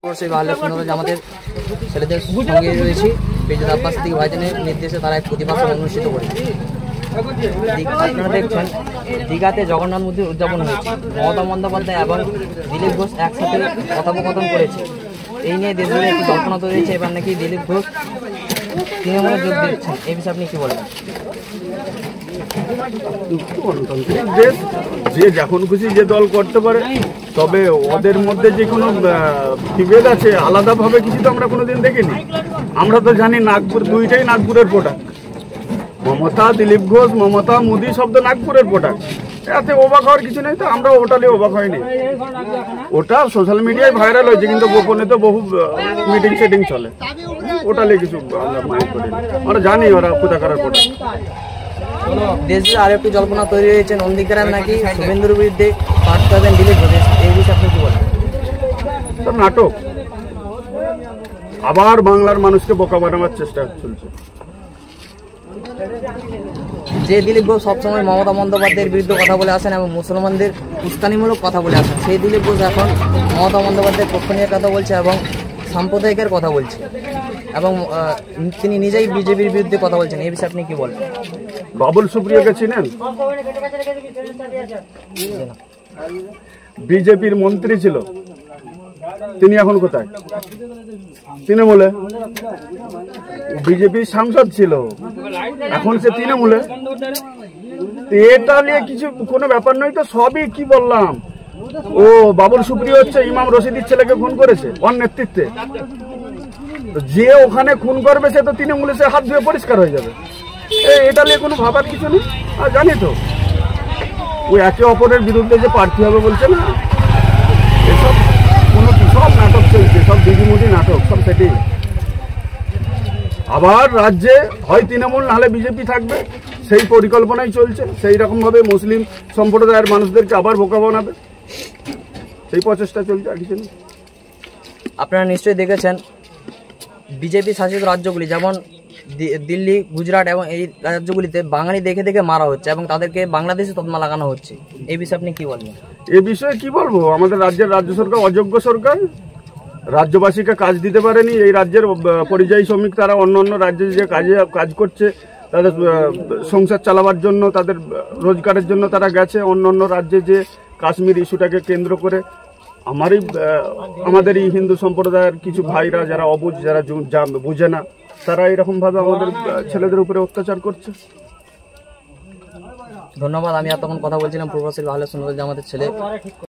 আমাদের ছেলেদের সঙ্গে রয়েছি বেজুদ আব্বাস সিদ্দিকী ভাইজানের নির্দেশে তারা এক প্রতিবাদ অনুষ্ঠিত করেছে। আপনারা দেখছেন দীঘাতে জগন্নাথ মন্দির উদযাপন হয়েছে। মমতা বন্দ্যোপাধ্যায় এবং দিলীপ ঘোষ একসাথে কথোপকথন করেছে। এই নিয়ে দেশজুড়ে একটি জল্পনা তৈরি হয়েছে। এবার নাকি দিলীপ ঘোষ তৃণমূলে যোগ দিচ্ছেন। এই বিষয়ে আপনি কি বলেন? গণতান্ত্রিক দেশ, যে যখন খুশি যে দল করতে পারে, তবে ওদের মধ্যে যে কোনো বিভেদ আছে আলাদাভাবে কিছু তো আমরা কোনোদিন দেখিনি। আমরা তো জানি নাগপুর দুইটাই নাগপুরের প্রোডাক্ট। মমতা, দিলীপ ঘোষ, মমতা, মোদি শব্দ নাগপুরের প্রোডাক্ট। এতে অবাক হওয়ার কিছু নেই। তো আমরা ওটালে অবাক হয়নি। ওটা সোশ্যাল মিডিয়ায় ভাইরাল হয়েছে, কিন্তু গোপনে তো বহু মিটিং সেটিং চলে। ওটালে কিছু আমরা মাইন্ড করিনি। আমরা জানি ওরা কোথাকার প্রোডাক্ট। দেশে আর একটু জল্পনা তৈরি হয়েছে, নন্দীগ্রাম নাকি শুভেন্দুর বিরুদ্ধে প্রার্থী হবেন দিলীপ ঘোষ। এই বিষয়ে আপনি কি বলেন? নাটক, আবার বাংলার মানুষকে বোকা বানাবার চেষ্টা চলছে। যে দিলীপ ঘোষ সবসময় মমতা বন্দ্যোপাধ্যায়ের বিরুদ্ধে কথা বলে আসেন এবং মুসলমানদের উস্কানিমূলক কথা বলে আসেন, সেই দিলীপ ঘোষ এখন মমতা বন্দ্যোপাধ্যায়ের পক্ষ নিয়ে কথা বলছে এবং সাম্প্রদায়িকের কথা বলছে এবং তিনি নিজেই বিজেপির বিরুদ্ধে কথা বলছেন। এই বিষয়ে আপনি কি বলেন? বাবুল সুপ্রিয়কে চিনেন? বিজেপির মন্ত্রী ছিল, তিনি এখন কোথায়? তৃণমূলে। বিজেপির সাংসদ ছিল, এখন সে তৃণমূলে। এটা নিয়ে কিছু কোনো ব্যাপার নয় তো। সবই কি বললাম, ও বাবুল সুপ্রিয় হচ্ছে ইমাম রশিদির ছেলেকে খুন করেছে ওর নেতৃত্বে। যে ওখানে খুন করবে সে তো তৃণমূলে সে হাত ধুয়ে পরিষ্কার হয়ে যাবে। এটা নিয়ে কোনো ভাবার কিছু নেই। আর জানি তো ওই একে অপরের বিরুদ্ধে যে প্রার্থী হবে বলছে না, এসব কোনো সব নাটক চলছে, সব দিদিমুদি নাটক, সব সেটাই। আবার রাজ্যে হয় তৃণমূল নাহলে বিজেপি থাকবে, সেই পরিকল্পনাই চলছে। সেই রকম ভাবে মুসলিম সম্প্রদায়ের মানুষদেরকে আবার বোকা বানাবে, সেই প্রচেষ্টা চলছে। আর কিছু নেই। আপনারা নিশ্চয়ই দেখেছেন বিজেপি শাসিত রাজ্যগুলি যেমন দিল্লি, গুজরাট এবং এই রাজ্যগুলিতে বাঙালি দেখে দেখে মারা হচ্ছে এবং তাদেরকে বাংলাদেশে তকমা লাগানো হচ্ছে। এই বিষয়ে আপনি কি বলবেন? এ বিষয়ে কি বলবো? আমাদের রাজ্যের রাজ্য সরকার অযোগ্য সরকার, রাজ্যবাসীকে কাজ দিতে পারেনি। এই রাজ্যের পরিযায়ী শ্রমিক তারা অন্য অন্য রাজ্যে যে কাজ করছে, তাদের সংসার চালাবার জন্য, তাদের রোজগারের জন্য তারা গেছে অন্য অন্য রাজ্যে। যে কাশ্মীর ইস্যুটাকে কেন্দ্র করে আমাদের এই হিন্দু সম্প্রদায়ের কিছু ভাইরা যারা অবুঝ, যারা বুঝে না, তারা এরকম ভাবে আমাদের ছেলেদের উপরে অত্যাচার করছে। ধন্যবাদ। আমি এতক্ষণ কথা বলছিলাম প্রবাসী আহলে সুন্নাত জামাতের ছেলে